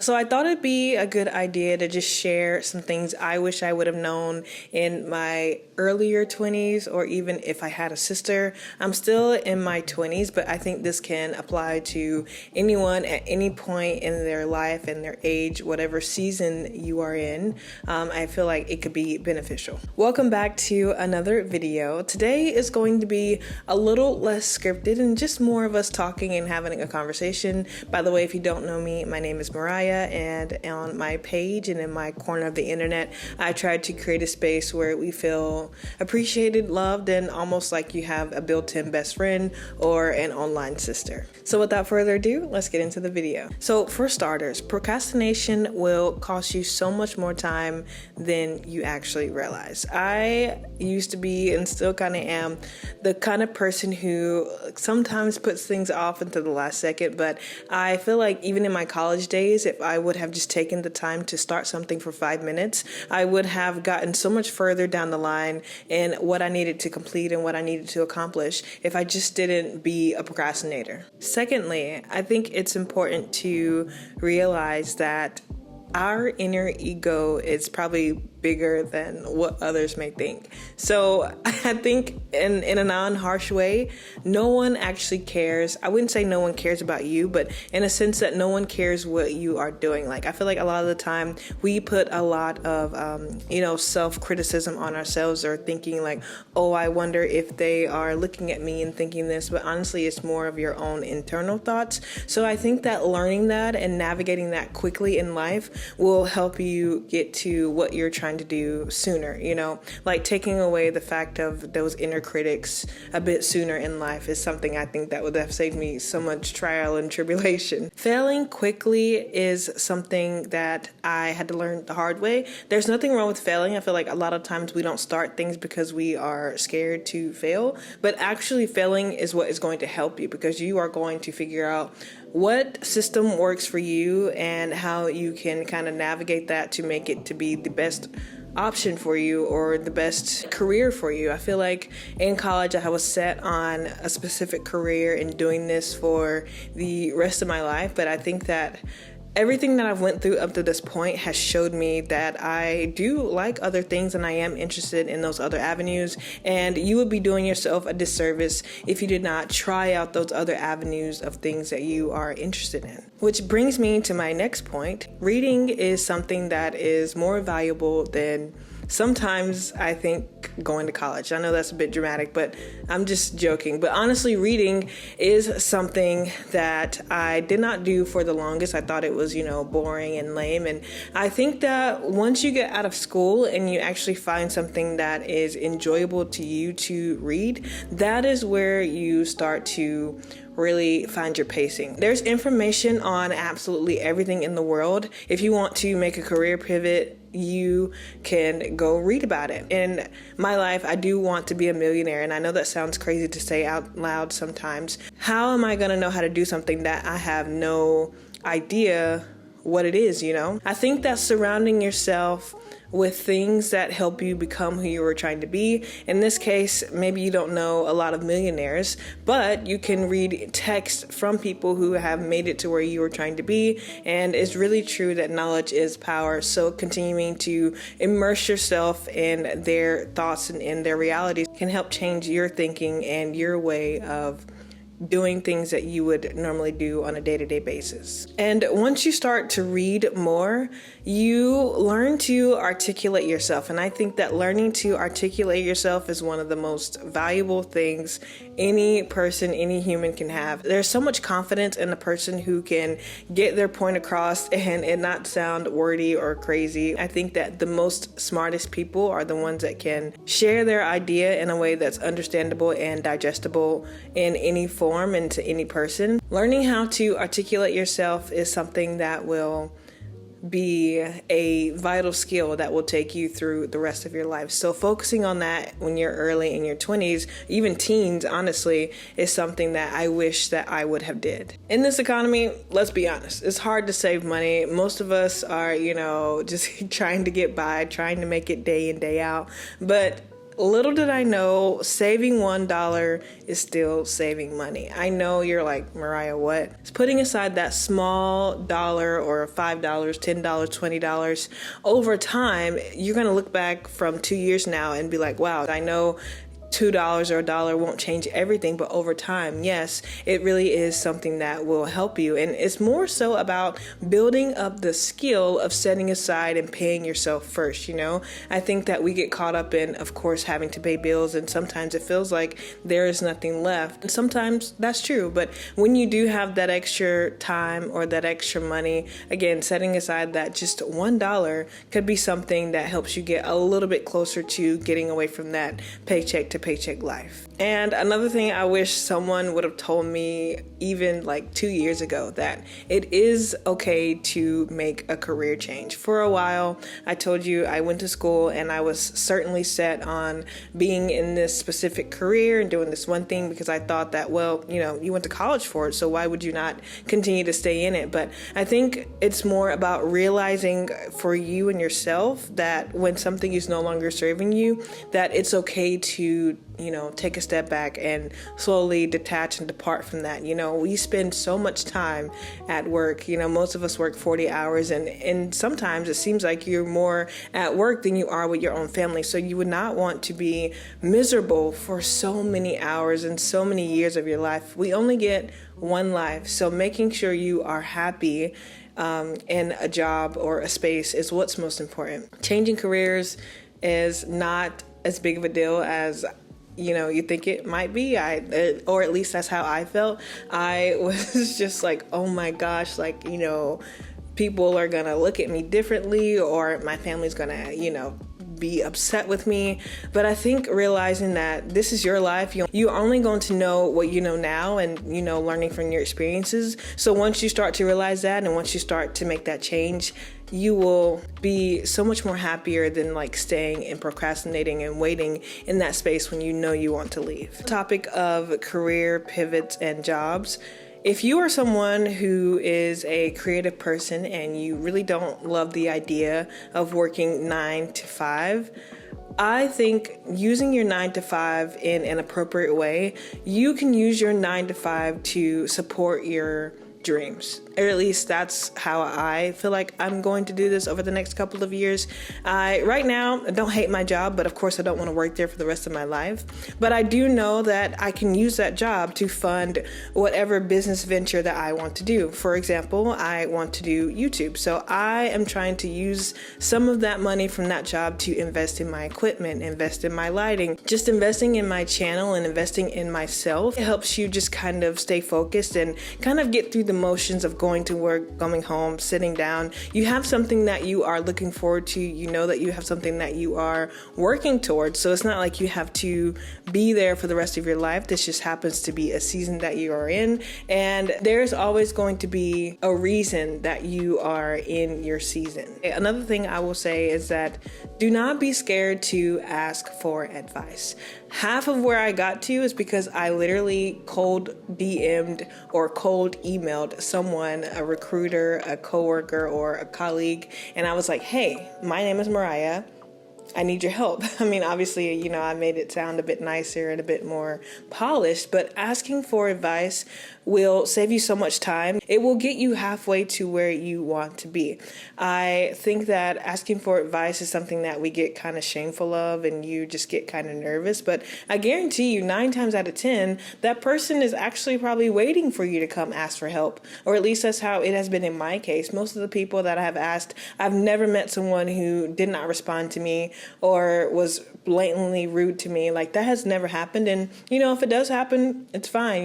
So I thought it'd be a good idea to just share some things I wish I would have known in my earlier 20s, or even if I had a sister. I'm still in my 20s, but I think this can apply to anyone at any point in their life and their age, whatever season you are in. I feel like it could be beneficial. Welcome back to another video. Today is going to be a little less scripted and just more of us talking and having a conversation. By the way, if you don't know me, my name is Mariah, and on my page and in my corner of the internet, I tried to create a space where we feel appreciated, loved, and almost like you have a built-in best friend or an online sister. So without further ado, let's get into the video. So for starters, procrastination will cost you so much more time than you actually realize. I used to be, and still kind of am, the kind of person who sometimes puts things off until the last second, but I feel like even in my college days, if I would have just taken the time to start something for 5 minutes, I would have gotten so much further down the line in what I needed to complete and what I needed to accomplish if I just didn't be a procrastinator. Secondly, I think it's important to realize that our inner ego is probably bigger than what others may think. So I think in a non-harsh way, no one actually cares. I wouldn't say no one cares about you, but in a sense that no one cares what you are doing. Like, I feel like a lot of the time we put a lot of, self-criticism on ourselves, or thinking like, oh, I wonder if they are looking at me and thinking this, but honestly, it's more of your own internal thoughts. So I think that learning that and navigating that quickly in life will help you get to what you're trying to do sooner, like taking away the fact of those inner critics a bit sooner in life is something I think that would have saved me so much trial and tribulation. Failing quickly is something that I had to learn the hard way. There's nothing wrong with failing. I feel like a lot of times we don't start things because we are scared to fail, but actually failing is what is going to help you, because you are going to figure out what system works for you and how you can kind of navigate that to make it to be the best option for you or the best career for you. I feel like in college I was set on a specific career and doing this for the rest of my life, but I think that everything that I've went through up to this point has showed me that I do like other things and I am interested in those other avenues, and you would be doing yourself a disservice if you did not try out those other avenues of things that you are interested in. Which brings me to my next point. Reading is something that is more valuable than sometimes I think going to college. I know that's a bit dramatic, but I'm just joking. But honestly, reading is something that I did not do for the longest. I thought it was, boring and lame. And I think that once you get out of school and you actually find something that is enjoyable to you to read, that is where you start to really find your pacing. There's information on absolutely everything in the world. If you want to make a career pivot, you can go read about it. In my life, I do want to be a millionaire, and I know that sounds crazy to say out loud sometimes. How am I going to know how to do something that I have no idea what it is, I think that surrounding yourself with things that help you become who you were trying to be. In this case, maybe you don't know a lot of millionaires, but you can read text from people who have made it to where you were trying to be. And it's really true that knowledge is power. So continuing to immerse yourself in their thoughts and in their realities can help change your thinking and your way of doing things that you would normally do on a day-to-day basis. And once you start to read more, you learn to articulate yourself. And I think that learning to articulate yourself is one of the most valuable things any person, any human can have. There's so much confidence in a person who can get their point across and it not sound wordy or crazy. I think that the most smartest people are the ones that can share their idea in a way that's understandable and digestible in any form and to any person. Learning how to articulate yourself is something that will be a vital skill that will take you through the rest of your life. So focusing on that when you're early in your 20s, even teens, honestly, is something that I wish that I would have did. In this economy, let's be honest, it's hard to save money. Most of us are, just trying to get by, trying to make it day in, day out. But little did I know, saving $1 is still saving money. I know you're like, Mariah, what? It's putting aside that small dollar or $5, $10, $20 over time. You're going to look back from 2 years now and be like, wow, I know $2 or $1 won't change everything, but over time, yes, it really is something that will help you. And it's more so about building up the skill of setting aside and paying yourself first. I think that we get caught up in, of course, having to pay bills, and sometimes it feels like there is nothing left. And sometimes that's true, but when you do have that extra time or that extra money, again, setting aside that just $1 could be something that helps you get a little bit closer to getting away from that paycheck to paycheck life. And another thing I wish someone would have told me even like 2 years ago, that it is okay to make a career change. For a while, I told you I went to school and I was certainly set on being in this specific career and doing this one thing because I thought that, well, you went to college for it, so why would you not continue to stay in it? But I think it's more about realizing for you and yourself that when something is no longer serving you, that it's okay to take a step back and slowly detach and depart from that. We spend so much time at work. Most of us work 40 hours and sometimes it seems like you're more at work than you are with your own family. So you would not want to be miserable for so many hours and so many years of your life. We only get one life. So making sure you are happy in a job or a space is what's most important. Changing careers is not as big of a deal as you think it might be. Or at least that's how I felt. I was just like, oh my gosh, people are gonna look at me differently, or my family's gonna, be upset with me. But I think realizing that this is your life, you're only going to know what you know now and, learning from your experiences. So once you start to realize that, and once you start to make that change, you will be so much more happier than staying and procrastinating and waiting in that space when you want to leave. Topic of career pivots and jobs. If you are someone who is a creative person and you really don't love the idea of working 9 to 5, I think using your 9 to 5 in an appropriate way, you can use your 9 to 5 to support your dreams. Or at least that's how I feel like I'm going to do this over the next couple of years. Right now, I don't hate my job, but of course I don't want to work there for the rest of my life. But I do know that I can use that job to fund whatever business venture that I want to do. For example, I want to do YouTube. So I am trying to use some of that money from that job to invest in my equipment, invest in my lighting, just investing in my channel and investing in myself. It helps you just kind of stay focused and kind of get through the motions of going to work, coming home, sitting down. You have something that you are looking forward to. You know that you have something that you are working towards. So it's not like you have to be there for the rest of your life. This just happens to be a season that you are in. And there's always going to be a reason that you are in your season. Another thing I will say is that do not be scared to ask for advice. Half of where I got to is because I literally cold DM'd or cold emailed someone, a recruiter, a coworker, or a colleague, and I was like, hey, my name is Mariah. I need your help. I mean, obviously, I made it sound a bit nicer and a bit more polished, but asking for advice will save you so much time. It will get you halfway to where you want to be. I think that asking for advice is something that we get kind of shameful of and you just get kind of nervous, but I guarantee you 9 times out of 10, that person is actually probably waiting for you to come ask for help, or at least that's how it has been in my case. Most of the people that I have asked, I've never met someone who did not respond to me or was blatantly rude to me. That has never happened. And, if it does happen, it's fine.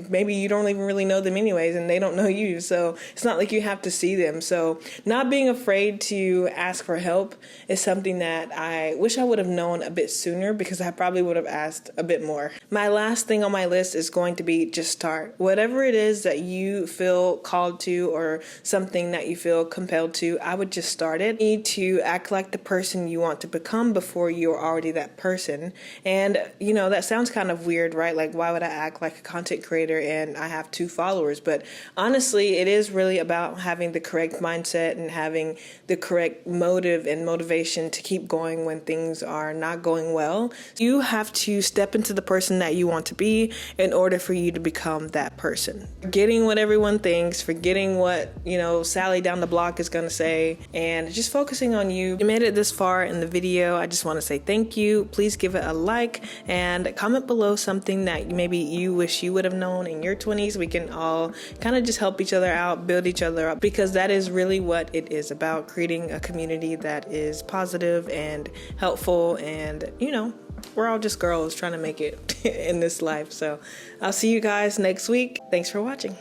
Maybe you don't even really know them anyways, and they don't know you. So it's not like you have to see them. So not being afraid to ask for help is something that I wish I would have known a bit sooner, because I probably would have asked a bit more. My last thing on my list is going to be just start. Whatever it is that you feel called to or something that you feel compelled to, I would just start it. You need to act like the person you want to become before you're already that person. And, you know, that sounds kind of weird, right? Like, why would I act like a content creator and I have 2 followers? But honestly, it is really about having the correct mindset and having the correct motive and motivation to keep going when things are not going well. You have to step into the person that you want to be in order for you to become that person. Forgetting what everyone thinks, forgetting what, you know, Sally down the block is going to say, and just focusing on you. You made it this far in the video. I just want to say thank you. Please give it a like and comment below something that maybe you wish you would have known in your 20s. We can all kind of just help each other out, build each other up, because that is really what it is about, creating a community that is positive and helpful. And, you know, we're all just girls trying to make it in this life. So I'll see you guys next week. Thanks for watching.